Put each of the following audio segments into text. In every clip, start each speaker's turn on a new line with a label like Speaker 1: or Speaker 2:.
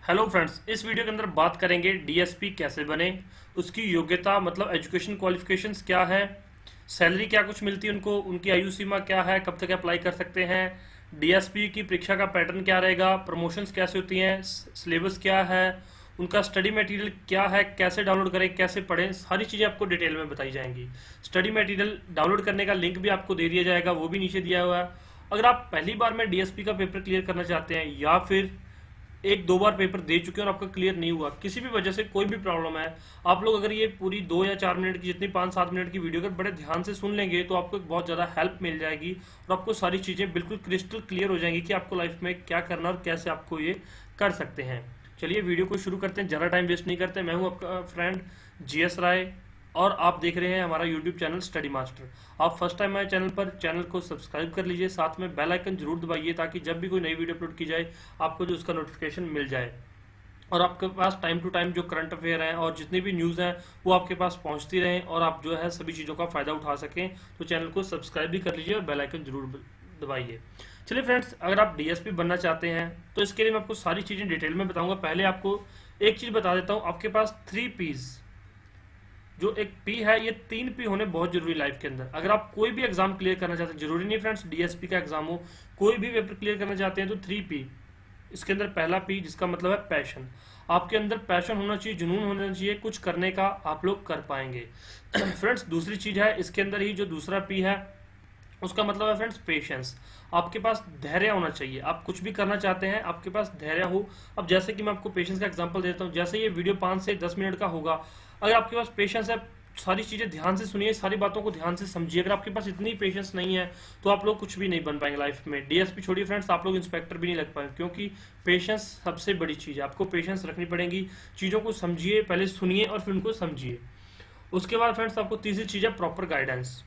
Speaker 1: Hello friends, इस video के अंदर बात करेंगे डीएसपी कैसे बने, उसकी योग्यता मतलब एजुकेशन क्वालिफिकेशंस क्या है, सैलरी क्या कुछ मिलती है उनको, उनकी आयु सीमा क्या है, कब तक अप्लाई कर सकते हैं, डीएसपी की परीक्षा का पैटर्न क्या रहेगा, प्रमोशंस कैसे होती हैं, सिलेबस क्या है, उनका स्टडी मटेरियल क्या है, कैसे डाउनलोड करें, कैसे पढ़ें, सारी चीज़ें आपको डिटेल में बताई जाएंगी। स्टडी मटेरियल डाउनलोड करने का लिंक भी आपको दे दिया जाएगा, वो भी नीचे दिया हुआ है। अगर आप पहली बार में डीएसपी का पेपर क्लियर करना चाहते हैं या फिर एक दो बार पेपर दे चुके हैं और आपका क्लियर नहीं हुआ, किसी भी वजह से कोई भी प्रॉब्लम है, आप लोग अगर ये पूरी 2 या 4 मिनट की जितनी 5-7 मिनट की वीडियो अगर बड़े ध्यान से सुन लेंगे तो आपको एक बहुत ज़्यादा हेल्प मिल जाएगी और आपको सारी चीज़ें बिल्कुल क्रिस्टल क्लियर हो जाएंगी कि आपको लाइफ में क्या करना और कैसे आपको ये कर सकते हैं। चलिए वीडियो को शुरू करते हैं, ज़्यादा टाइम वेस्ट नहीं करते। मैं हूँ आपका फ्रेंड जीएस राय और आप देख रहे हैं हमारा यूट्यूब चैनल स्टडी मास्टर। आप फर्स्ट टाइम हमारे चैनल पर चैनल को सब्सक्राइब कर लीजिए, साथ में बेल आइकन जरूर दबाइए ताकि जब भी कोई नई वीडियो अपलोड की जाए आपको जो उसका नोटिफिकेशन मिल जाए और आपके पास टाइम टू टाइम जो करंट अफेयर हैं और जितनी भी न्यूज़ हैं वो आपके पास पहुंचती रहें और आप जो है सभी चीज़ों का फ़ायदा उठा सकें। तो चैनल को सब्सक्राइब भी कर लीजिए और बेल आइकन जरूर दबाइए। चलिए फ्रेंड्स, अगर आप डीएसपी बनना चाहते हैं तो इसके लिए मैं आपको सारी चीज़ें डिटेल में बताऊंगा। पहले आपको एक चीज़ बता देता हूँ, आपके पास 3 P's, जो एक पी है, ये 3 P होने बहुत जरूरी लाइफ के अंदर। अगर आप कोई भी एग्जाम क्लियर करना चाहते हैं, जरूरी नहीं फ्रेंड्स डीएसपी का एग्जाम हो, कोई भी पेपर क्लियर करना चाहते हैं तो 3 P। इसके अंदर पहला पी जिसका मतलब है पैशन। आपके अंदर पैशन होना चाहिए, जुनून होना चाहिए, कुछ करने का आप लोग कर पाएंगे। फ्रेंड्स दूसरी चीज है इसके अंदर ही जो दूसरा पी है उसका मतलब है फ्रेंड्स पेशेंस। आपके पास धैर्य होना चाहिए, आप कुछ भी करना चाहते हैं आपके पास धैर्य हो। अब जैसे कि मैं आपको पेशेंस का एग्जांपल देता हूँ, जैसे ये वीडियो 5 से 10 मिनट का होगा, अगर आपके पास पेशेंस है, सारी चीज़ें ध्यान से सुनिए, सारी बातों को ध्यान से समझिए। अगर आपके पास इतनी पेशेंस नहीं है तो आप लोग कुछ भी नहीं बन पाएंगे लाइफ में। डीएसपी छोड़िए फ्रेंड्स, आप लोग इंस्पेक्टर भी नहीं लग पाएंगे, क्योंकि पेशेंस सबसे बड़ी चीज़ है। आपको पेशेंस रखनी पड़ेगी, चीज़ों को समझिए, पहले सुनिए और फिर उनको समझिए। उसके बाद फ्रेंड्स आपको तीसरी चीज़ है प्रॉपर गाइडेंस।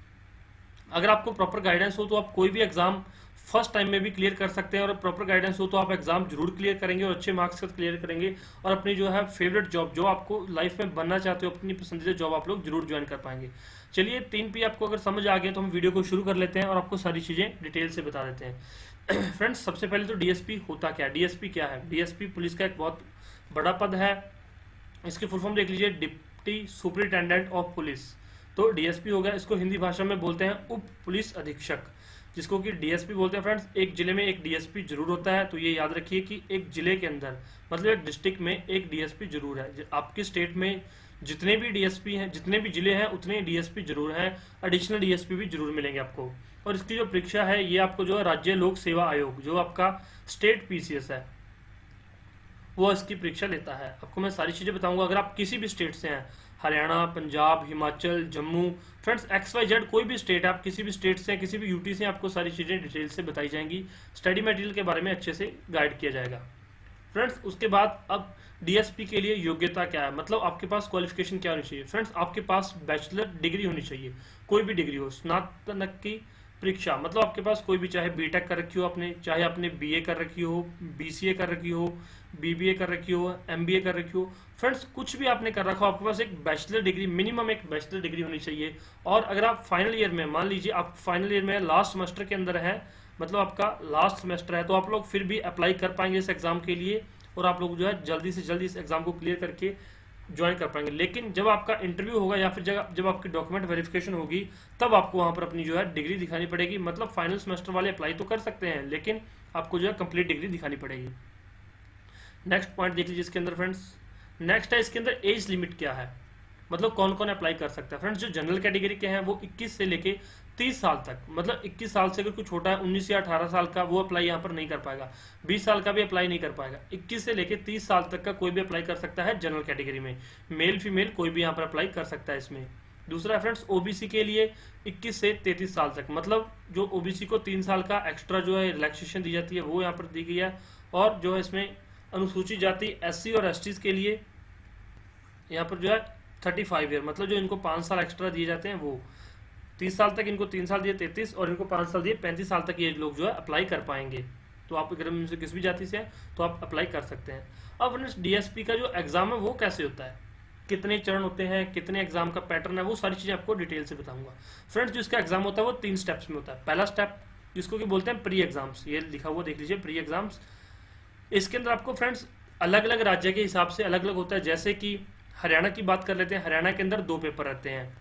Speaker 1: अगर आपको प्रॉपर गाइडेंस हो तो आप कोई भी एग्जाम फर्स्ट टाइम में भी क्लियर कर सकते हैं, और प्रॉपर गाइडेंस हो तो आप एग्जाम जरूर क्लियर करेंगे और अच्छे मार्क्स के साथ क्लियर करेंगे और अपनी जो है फेवरेट जॉब, जो आपको लाइफ में बनना चाहते हो, अपनी पसंदीदा जॉब आप लोग जरूर ज्वाइन कर पाएंगे। चलिए 3 P आपको अगर समझ आ गए तो हम वीडियो को शुरू कर लेते हैं और आपको सारी चीज़ें डिटेल से बता देते हैं। फ्रेंड्स सबसे पहले तो डीएसपी होता क्या है, डीएसपी क्या है। डीएसपी पुलिस का एक बहुत बड़ा पद है। इसकी फुल फॉर्म देख लीजिए, डिप्टी सुपरिटेंडेंट ऑफ पुलिस। तो डीएसपी हो गया, इसको हिंदी भाषा में बोलते हैं उप पुलिस अधीक्षक, जिसको कि डीएसपी बोलते हैं। फ्रेंड्स एक जिले में एक डीएसपी जरूर होता है, तो ये याद रखिए कि एक जिले के अंदर मतलब एक डिस्ट्रिक्ट में एक डीएसपी जरूर है। आपके स्टेट में जितने भी डीएसपी हैं, जितने भी जिले हैं, उतने डीएसपी जरूर हैं, एडिशनल डीएसपी भी जरूर मिलेंगे आपको। और इसकी जो परीक्षा है ये आपको जो है राज्य लोक सेवा आयोग, जो आपका स्टेट पीसीएस है, वो इसकी परीक्षा लेता है। आपको मैं सारी चीज़ें बताऊंगा। अगर आप किसी भी स्टेट से हैं, हरियाणा, पंजाब, हिमाचल, जम्मू, फ्रेंड्स XYZ कोई भी स्टेट है, आप किसी भी स्टेट से हैं, किसी भी यूटी से, आपको सारी चीज़ें डिटेल से बताई जाएंगी। स्टडी मटेरियल के बारे में अच्छे से गाइड किया जाएगा। फ्रेंड्स उसके बाद अब डीएसपी के लिए योग्यता क्या है, मतलब आपके पास क्वालिफिकेशन क्या होनी चाहिए। फ्रेंड्स आपके पास बैचलर डिग्री होनी चाहिए, कोई भी डिग्री हो, स्नातक की परीक्षा, मतलब आपके पास कोई भी, चाहे बीटेक कर रखी हो आपने, चाहे आपने बीए कर रखी हो, बीसीए कर रखी हो, बीबीए कर रखी हो, एमबीए कर रखी हो, फ्रेंड्स कुछ भी आपने कर रखा हो, आपके पास एक बैचलर डिग्री, मिनिमम एक बैचलर डिग्री होनी चाहिए। और अगर आप फाइनल ईयर में, मान लीजिए आप फाइनल ईयर में लास्ट सेमेस्टर के अंदर है, मतलब आपका लास्ट सेमेस्टर है, तो आप लोग फिर भी अप्लाई कर पाएंगे इस एग्जाम के लिए और आप लोग जो है जल्दी से जल्दी इस एग्जाम को क्लियर करके ज्वाइन कर पाएंगे। लेकिन जब आपका इंटरव्यू होगा या फिर जब आपकी डॉक्यूमेंट वेरिफिकेशन होगी, तब आपको वहां पर अपनी जो है डिग्री दिखानी पड़ेगी। मतलब फाइनल सेमेस्टर वाले अप्लाई तो कर सकते हैं, लेकिन आपको जो है कंप्लीट डिग्री दिखानी पड़ेगी। नेक्स्ट पॉइंट देख लीजिए इसके अंदर फ्रेंड्स। नेक्स्ट है इसके अंदर एज लिमिट क्या है, मतलब कौन कौन अप्लाई कर सकता है। फ्रेंड्स जो जनरल कैटेगरी के हैं वो 21 से लेके 30 साल तक, मतलब 21 साल से अगर कुछ छोटा है, 19 या 18 साल का, वो अप्लाई यहाँ पर नहीं कर पाएगा। 20 साल का भी अप्लाई नहीं कर पाएगा। 21 से लेके 30 साल तक का कोई भी अप्लाई कर सकता है जनरल कैटेगरी में। मेल फीमेल कोई भी यहाँ पर अप्लाई कर सकता है इसमें। दूसरा फ्रेंड्स ओबीसी के लिए 21 से 33 साल तक, मतलब जो ओबीसी को 3 साल का एक्स्ट्रा जो है रिलैक्सेशन दी जाती है वो यहाँ पर दी गई है। और जो है इसमें अनुसूचित जाति एससी और एसटी के लिए यहाँ पर जो है 35 ईयर, मतलब जो इनको 5 साल एक्स्ट्रा दिए जाते हैं वो 30 साल तक, इनको 3 साल दिए 33 और इनको 5 साल दिए 35 साल तक ये लोग जो है अप्लाई कर पाएंगे। तो आप अगर इनसे किस भी जाति से हैं तो आप अप्लाई कर सकते हैं। अब डीएसपी का जो एग्जाम है वो कैसे होता है, कितने चरण होते हैं, कितने एग्जाम का पैटर्न है, वो सारी चीजें आपको डिटेल से बताऊंगा। फ्रेंड्स जो इसका एग्जाम होता है वो 3 स्टेप्स में होता है। पहला स्टेप जिसको कि बोलते हैं प्री एग्जाम्स, ये लिखा हुआ देख लीजिए, प्री एग्जाम्स। इसके अंदर आपको फ्रेंड्स अलग अलग राज्य के हिसाब से अलग अलग होता है। जैसे कि हरियाणा की बात कर लेते हैं, हरियाणा के अंदर 2 पेपर रहते हैं,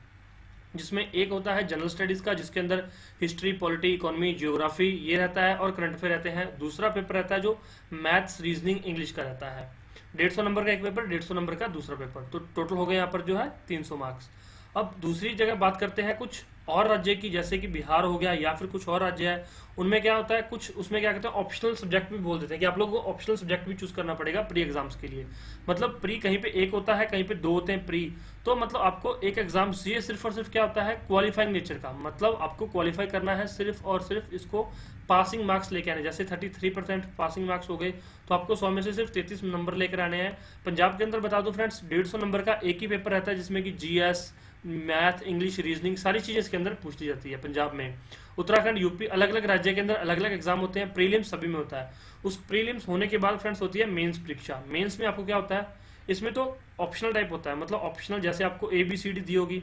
Speaker 1: जिसमें एक होता है जनरल स्टडीज का, जिसके अंदर हिस्ट्री, पॉलिटी, इकोनॉमी, जियोग्राफी ये रहता है और करंट अफेयर रहते हैं। दूसरा पेपर रहता है जो मैथ्स, रीजनिंग, इंग्लिश का रहता है। 150 नंबर का एक पेपर, 150 नंबर का दूसरा पेपर, तो टोटल हो गए यहाँ पर जो है 300 मार्क्स। अब दूसरी जगह बात करते हैं कुछ और राज्य की, जैसे कि बिहार हो गया या फिर कुछ और राज्य है, उनमें क्या होता है, कुछ उसमें क्या कहते हैं ऑप्शनल सब्जेक्ट भी बोल देते हैं कि आप लोगों को ऑप्शनल सब्जेक्ट भी चूज करना पड़ेगा प्री एग्जाम्स के लिए। मतलब प्री कहीं पे एक होता है, कहीं पे 2 होते हैं प्री। तो मतलब आपको एक एग्जाम ये सिर्फ और सिर्फ क्या होता है, क्वालिफाइंग नेचर का, मतलब आपको क्वालिफाई करना है सिर्फ और सिर्फ इसको पासिंग मार्क्स लेके आने। जैसे 33% पासिंग मार्क्स हो गए तो आपको 100 में से सिर्फ 33 नंबर लेकर आने हैं। पंजाब के अंदर बता दो फ्रेंड्स 150 नंबर का एक ही पेपर रहता है, जिसमें कि जीएस, मैथ, इंग्लिश, रीजनिंग सारी चीजें इसके अंदर पूछी जाती है पंजाब में। उत्तराखंड, यूपी, अलग अलग राज्य के अंदर अलग अलग एग्जाम होते हैं। प्रीलिम्स सभी में होता है। उस प्रीलिम्स होने के बाद फ्रेंड्स होती है मेंस परीक्षा। मेंस में आपको क्या होता है, इसमें तो ऑप्शनल टाइप होता है, मतलब ऑप्शनल जैसे आपको ABCD दी होगी,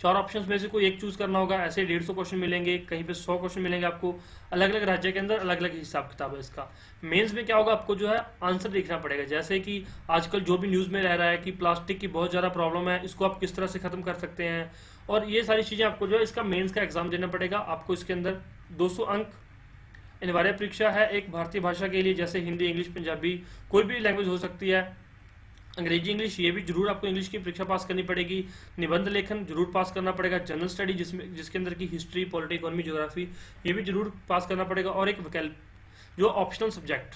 Speaker 1: 4 ऑप्शंस में से कोई एक चूज करना होगा। ऐसे 150 क्वेश्चन मिलेंगे, कहीं पे 100 क्वेश्चन मिलेंगे आपको। अलग अलग राज्य के अंदर अलग अलग हिसाब किताब है इसका। मेंस में क्या होगा, आपको जो है आंसर देखना पड़ेगा। जैसे कि आजकल जो भी न्यूज में रह रहा है कि प्लास्टिक की बहुत ज्यादा प्रॉब्लम है, इसको आप किस तरह से खत्म कर सकते हैं, और ये सारी चीजें आपको जो है इसका मेंस का एग्जाम देना पड़ेगा। आपको इसके अंदर 200 अंक अनिवार्य परीक्षा है एक भारतीय भाषा के लिए, जैसे हिंदी, इंग्लिश, पंजाबी, कोई भी लैंग्वेज हो सकती है। अंग्रेजी, इंग्लिश, ये भी जरूर आपको इंग्लिश की परीक्षा पास करनी पड़ेगी। निबंध लेखन जरूर पास करना पड़ेगा। जनरल स्टडी जिसके अंदर की हिस्ट्री, पॉलिटी, इकोनॉमी, ज्योग्राफी, ये भी जरूर पास करना पड़ेगा। और एक विकल्प जो ऑप्शनल सब्जेक्ट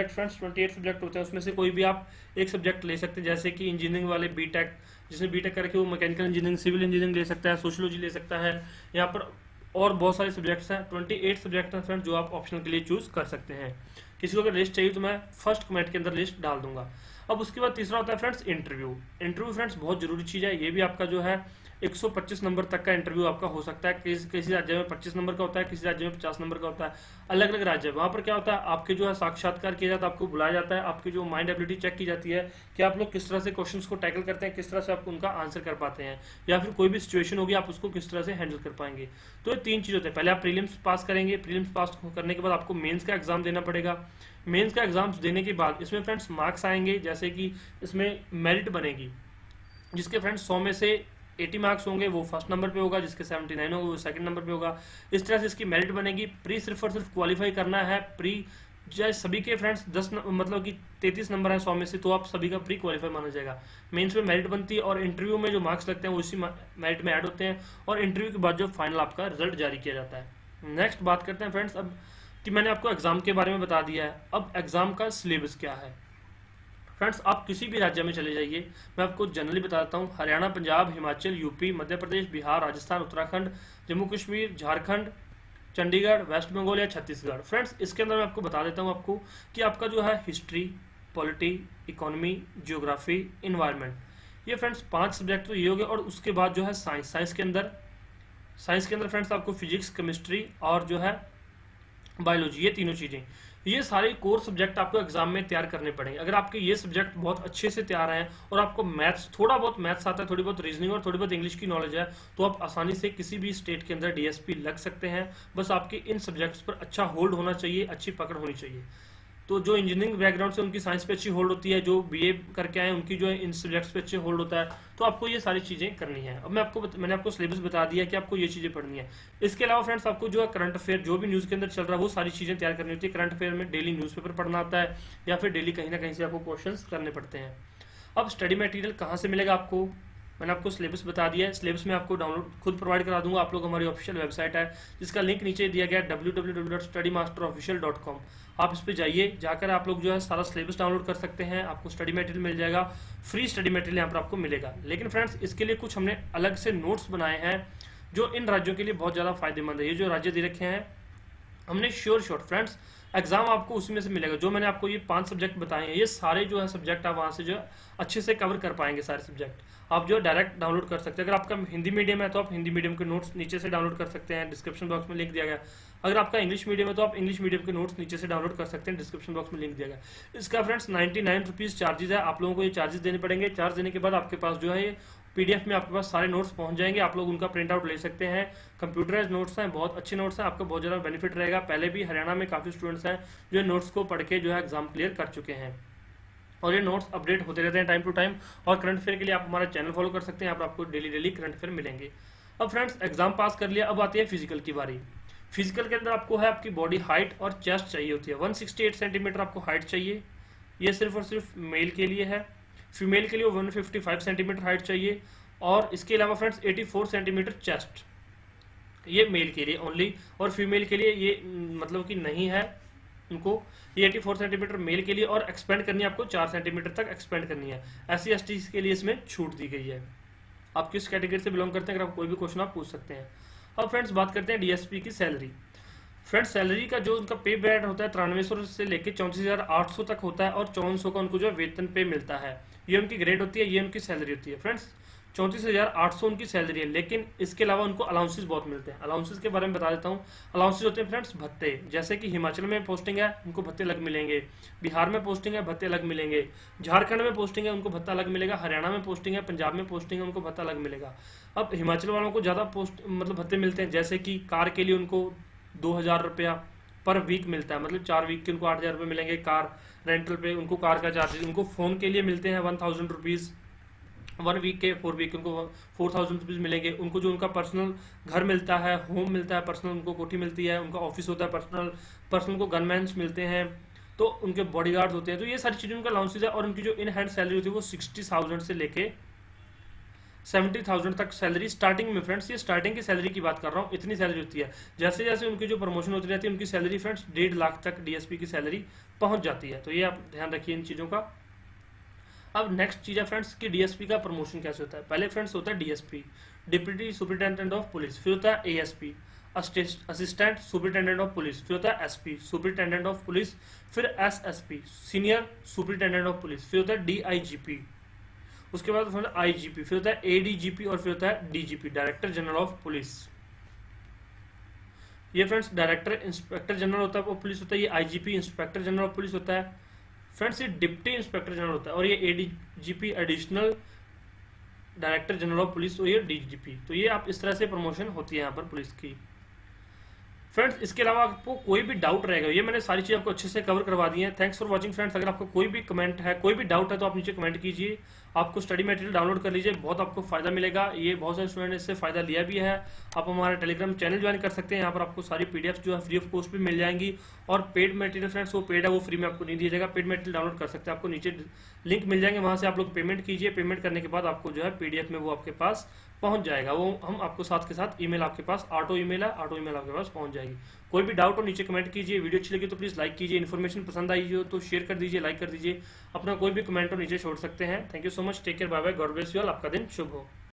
Speaker 1: फ्रेंड्स 28 सब्जेक्ट होते हैं, उसमें से कोई भी आप एक सब्जेक्ट ले सकते हैं। जैसे कि इंजीनियरिंग वाले बीटेक, जिसने बीटेक करके वो मैकेनिकल इंजीनियरिंग, सिविल इंजीनियरिंग ले सकता है, सोशियोलॉजी ले सकता है। यहाँ पर और बहुत सारे सब्जेक्ट्स हैं, 28 सब्जेक्ट हैं फ्रेंड्स जो आप ऑप्शनल के लिए चूज कर सकते हैं। किसी को अगर लिस्ट चाहिए तो मैं फर्स्ट कमेंट के अंदर लिस्ट डाल दूंगा। अब उसके बाद तीसरा होता है फ्रेंड्स इंटरव्यू फ्रेंड्स बहुत जरूरी चीज है। ये भी आपका जो है 125 नंबर तक का इंटरव्यू आपका हो सकता है। किसी राज्य में 25 नंबर का होता है, किसी राज्य में 50 नंबर का होता है। अलग अलग राज्य है, वहां पर क्या होता है, आपके जो है साक्षात्कार किया जाता है, आपको बुलाया जाता है, आपकी जो माइंड एबिलिटी चेक की जाती है कि आप लोग किस तरह से क्वेश्चन को टैकल करते हैं, किस तरह से आप उनका आंसर कर पाते हैं, या फिर कोई भी सिचुएशन होगी आप उसको किस तरह से हैंडल कर पाएंगे। तो ये 3 चीज होते हैं। पहले आप प्रीलिम्स पास करेंगे, प्रीलिम्स पास करने के बाद आपको मेंस का एग्जाम देना पड़ेगा। मेंस का एग्जाम देने के बाद इसमें फ्रेंड्स मार्क्स आएंगे, जैसे कि इसमें मेरिट बनेगी, जिसके फ्रेंड्स 100 में से 80 मार्क्स होंगे वो फर्स्ट नंबर पे होगा, जिसके 79 होंगे वो सेकंड नंबर पे होगा। इस तरह से इसकी मेरिट बनेगी। प्री सिर्फ और सिर्फ क्वालिफाई करना है। प्री चाहे सभी के फ्रेंड्स 10 मतलब कि 33 नंबर है 100 में से, तो आप सभी का प्री क्वालिफाई माना जाएगा। मेंस में मेरिट बनती है और इंटरव्यू में जो मार्क्स लगते हैं वो इसी मेरिट में ऐड होते हैं, और इंटरव्यू के बाद जो फाइनल आपका रिजल्ट जारी किया जाता है। नेक्स्ट बात करते हैं फ्रेंड्स अब कि मैंने आपको एग्जाम के बारे में बता दिया है, अब एग्जाम का सिलेबस क्या है। फ्रेंड्स आप किसी भी राज्य में चले जाइए, मैं आपको जनरली बता देता हूँ। हरियाणा, पंजाब, हिमाचल, यूपी, मध्य प्रदेश, बिहार, राजस्थान, उत्तराखंड, जम्मू कश्मीर, झारखंड, चंडीगढ़, वेस्ट बंगाल या छत्तीसगढ़। फ्रेंड्स इसके अंदर मैं आपको बता देता हूँ आपको कि आपका जो है history, polity, economy, geography, environment, ये फ्रेंड्स 5 सब्जेक्ट तो ये हो गए। और उसके बाद जो है साइंस के अंदर फ्रेंड्स आपको फिजिक्स, केमिस्ट्री और जो है बायोलॉजी, ये तीनों चीजें, ये सारे कोर सब्जेक्ट आपको एग्जाम में तैयार करने पड़ेंगे। अगर आपके ये सब्जेक्ट बहुत अच्छे से तैयार हैं और आपको मैथ्स, थोड़ा बहुत मैथ्स आता है, थोड़ी बहुत रीजनिंग और थोड़ी बहुत इंग्लिश की नॉलेज है, तो आप आसानी से किसी भी स्टेट के अंदर डीएसपी लग सकते हैं। बस आपके इन सब्जेक्ट्स पर अच्छा होल्ड होना चाहिए, अच्छी पकड़ होनी चाहिए। तो जो इंजीनियरिंग बैकग्राउंड से उनकी साइंस पे अच्छी होल्ड होती है, जो बीए करके आए उनकी जो है इन सब्जेक्ट्स पे अच्छे होल्ड होता है। तो आपको ये सारी चीजें करनी है। अब मैंने आपको सिलेबस बता दिया कि आपको ये चीजें पढ़नी है। इसके अलावा फ्रेंड्स आपको जो है करंट अफेयर, जो भी न्यूज के अंदर चल रहा है वो सारी चीजें तैयार करनी होती है। करंट अफेयर में डेली न्यूज़पेपर पढ़ना आता है, या फिर डेली कहीं ना कहीं से आपको क्वेश्चन करने पड़ते हैं। अब स्टडी मटेरियल कहाँ से मिलेगा आपको, मैंने आपको सिलेबस बता दिया है। सिलेबस में आपको डाउनलोड खुद प्रोवाइड करा दूंगा। आप लोग हमारी ऑफिशियल वेबसाइट है जिसका लिंक नीचे दिया गया है www.studymasterofficial.com। आप इस पे जाइए, जाकर आप लोग जो है सारा सिलेबस डाउनलोड कर सकते हैं। आपको स्टडी मटेरियल मिल जाएगा, फ्री स्टडी मटेरियल यहाँ पर आपको मिलेगा। लेकिन फ्रेंड्स इसके लिए कुछ हमने अलग से नोट्स बनाए हैं जो इन राज्यों के लिए बहुत ज़्यादा फायदेमंद है। ये जो राज्य दे रखे हैं हमने श्योर फ्रेंड्स एग्जाम आपको उसी में से मिलेगा। जो मैंने आपको ये 5 सब्जेक्ट बताए हैं, ये सारे जो है सब्जेक्ट आप वहाँ से जो है अच्छे से कवर कर पाएंगे। सारे सब्जेक्ट आप जो डायरेक्ट डाउनलोड कर सकते हैं। अगर आपका हिंदी मीडियम है तो आप हिंदी मीडियम के नोट्स नीचे से डाउनलोड कर सकते हैं, डिस्क्रिप्शन बॉक्स में लिंक दिया गया। अगर आपका इंग्लिश मीडियम है तो आप इंग्लिश मीडियम के नोट्स नीचे से डाउनलोड कर सकते हैं, डिस्क्रिप्शन बॉक्स में लिंक दिया गया। इसका फ्रेंड्स 99 रुपीज़ चार्जेस है, आप लोगों को ये चार्जेस देने पड़ेंगे। चार्ज देने के बाद आपके पास जो है ये पीडीएफ में आपके पास सारे नोट्स पहुंच जाएंगे, आप लोग उनका प्रिंट आउट ले सकते हैं। कंप्यूटराइज नोट्स हैं, बहुत अच्छे नोट्स हैं, आपको बहुत ज़्यादा बेनिफिट रहेगा। पहले भी हरियाणा में काफ़ी स्टूडेंट्स हैं जो नोट्स को पढ़ के जो है एग्जाम क्लियर कर चुके हैं, और ये नोट्स अपडेट होते रहते हैं टाइम टू टाइम। और करंट अफेयर के लिए आप हमारा चैनल फॉलो कर सकते हैं, यहाँ पर आपको डेली करंट अफेयर मिलेंगे। अब फ्रेंड्स एग्जाम पास कर लिया, अब आती है फिजिकल की बारी। फिजिकल के अंदर आपको है आपकी बॉडी हाइट और चेस्ट चाहिए होती है। 168 सेंटीमीटर आपको हाइट चाहिए, ये सिर्फ और सिर्फ मेल के लिए है। फीमेल के लिए 155 सेंटीमीटर हाइट चाहिए, और इसके अलावा फ्रेंड्स 84 सेंटीमीटर चेस्ट, ये मेल के लिए ओनली। और फीमेल के लिए ये मतलब कि नहीं है उनको, ये 84 सेंटीमीटर मेल के लिए, और एक्सपेंड करनी है आपको 4 सेंटीमीटर तक एक्सपेंड करनी है। SC/ST के लिए इसमें छूट दी गई है। आप किस कैटेगरी से बिलोंग करते हैं, अगर आप कोई भी क्वेश्चन आप पूछ सकते हैं। अब फ्रेंड्स बात करते हैं डीएसपी की सैलरी। फ्रेंड्स सैलरी का जो उनका पे बैंड होता है 9300 से लेकर 34,800 तक होता है, और 5400 का उनको जो वेतन पे मिलता है। ये उनकी ग्रेड होती है, ये उनकी सैलरी होती है। फ्रेंड्स 34,800 उनकी सैलरी है, लेकिन इसके अलावा उनको अलाउंसेस बहुत मिलते हैं। अलाउंसेस के बारे में बता देता हूँ। अलाउंसेस होते हैं फ्रेंड्स भत्ते, जैसे कि हिमाचल में पोस्टिंग है उनको भत्ते अलग मिलेंगे, बिहार में पोस्टिंग है भत्ते अलग मिलेंगे, झारखंड में पोस्टिंग है उनको भत्ता अलग मिलेगा, हरियाणा में पोस्टिंग है, पंजाब में पोस्टिंग है उनको भत्ता अलग मिलेगा। अब हिमाचल वालों को ज़्यादा पोस्ट मतलब भत्ते मिलते हैं, जैसे कि कार के लिए उनको 2,000 रुपया पर वीक मिलता है, मतलब 4 वीक के उनको 8,000 रुपये मिलेंगे कार रेंटल पे, उनको कार का चार्जेस। उनको फ़ोन के लिए मिलते हैं 1,000 रुपीज़ 1 वीक के, 4 वीक के उनको 4,000 रुपीज़ मिलेंगे। उनको जो उनका पर्सनल घर मिलता है, होम मिलता है पर्सनल, उनको कोठी मिलती है, उनका ऑफिस होता है पर्सनल उनको गनमैन्स मिलते हैं, तो उनके बॉडीगार्ड्स होते हैं। तो ये सारी चीज़ें उनका अलाउंसेज है। और उनकी जो इन हैंड सैलरी होती है वो 60,000 से लेके 70,000 तक सैलरी स्टार्टिंग में। फ्रेंड्स ये स्टार्टिंग की सैलरी की बात कर रहा हूँ, इतनी सैलरी होती है। जैसे जैसे उनकी जो प्रमोशन होती रहती है उनकी सैलरी फ्रेंड्स 1.5 लाख तक डीएसपी की सैलरी पहुंच जाती है। तो ये आप ध्यान रखिए इन चीज़ों का। अब नेक्स्ट चीज़ है फ्रेंड्स कि डीएसपी का प्रमोशन कैसे होता है। पहले फ्रेंड्स होता है DSP, deputy superintendent of police, फिर होता है ASP, assistant superintendent of police, फिर होता है एसपी सुपरिटेंडेंट ऑफ पुलिस, फिर SSP senior superintendent of police, फिर होता है डीआईजीपी, उसके बाद होता है आईजीपी, फिर होता है एडीजीपी, और फिर होता है DGP director general of police. ये फ्रेंड्स डायरेक्टर इंस्पेक्टर जनरल होता है वो पुलिस होता है, ये IGP inspector general of police होता है। फ्रेंड्स ये डिप्टी इंस्पेक्टर जनरल होता है, और ये ADGP additional director general of police, तो ये डीजीपी। तो ये आप इस तरह से प्रमोशन होती है यहाँ पर पुलिस की। फ्रेंड्स इसके अलावा आपको कोई भी डाउट रहेगा, ये मैंने सारी चीज़ आपको अच्छे से कवर करवा दी है। Thanks for watching friends. अगर आपको कोई भी कमेंट है, कोई भी डाउट है, तो आप नीचे कमेंट कीजिए। आपको स्टडी मटेरियल डाउनलोड कर लीजिए, बहुत आपको फायदा मिलेगा। ये बहुत सारे स्टूडेंट ने इससे फायदा लिया भी है। आप हमारा टेलीग्राम चैनल ज्वाइन कर सकते हैं, यहाँ पर आपको सारी पीडीएफ जो है फ्री ऑफ कॉस्ट भी मिल जाएंगी। और पेड मटेरियल फ्रेंड्स वो पेड है, वो फ्री में आपको नहीं दिया जाएगा। पेड मटेरियल डाउनलोड कर सकते हैं, आपको नीचे लिंक मिल जाएंगे, वहाँ से आप लोग पेमेंट कीजिए। पेमेंट करने के बाद आपको जो है पीडीएफ में वो आपके पास पहुंच जाएगा। वो हम आपको साथ के साथ ईमेल आपके पास ऑटो ईमेल है, ऑटो ईमेल आपके पास पहुंच जाएगी। कोई भी डाउट हो नीचे कमेंट कीजिए। वीडियो अच्छी लगी तो प्लीज़ लाइक कीजिए। इन्फॉर्मेशन पसंद आई हो तो शेयर कर दीजिए, लाइक कर दीजिए। अपना कोई भी कमेंट हो नीचे छोड़ सकते हैं। Thank you so much, take care, bye bye, God bless you all. आपका दिन शुभ हो।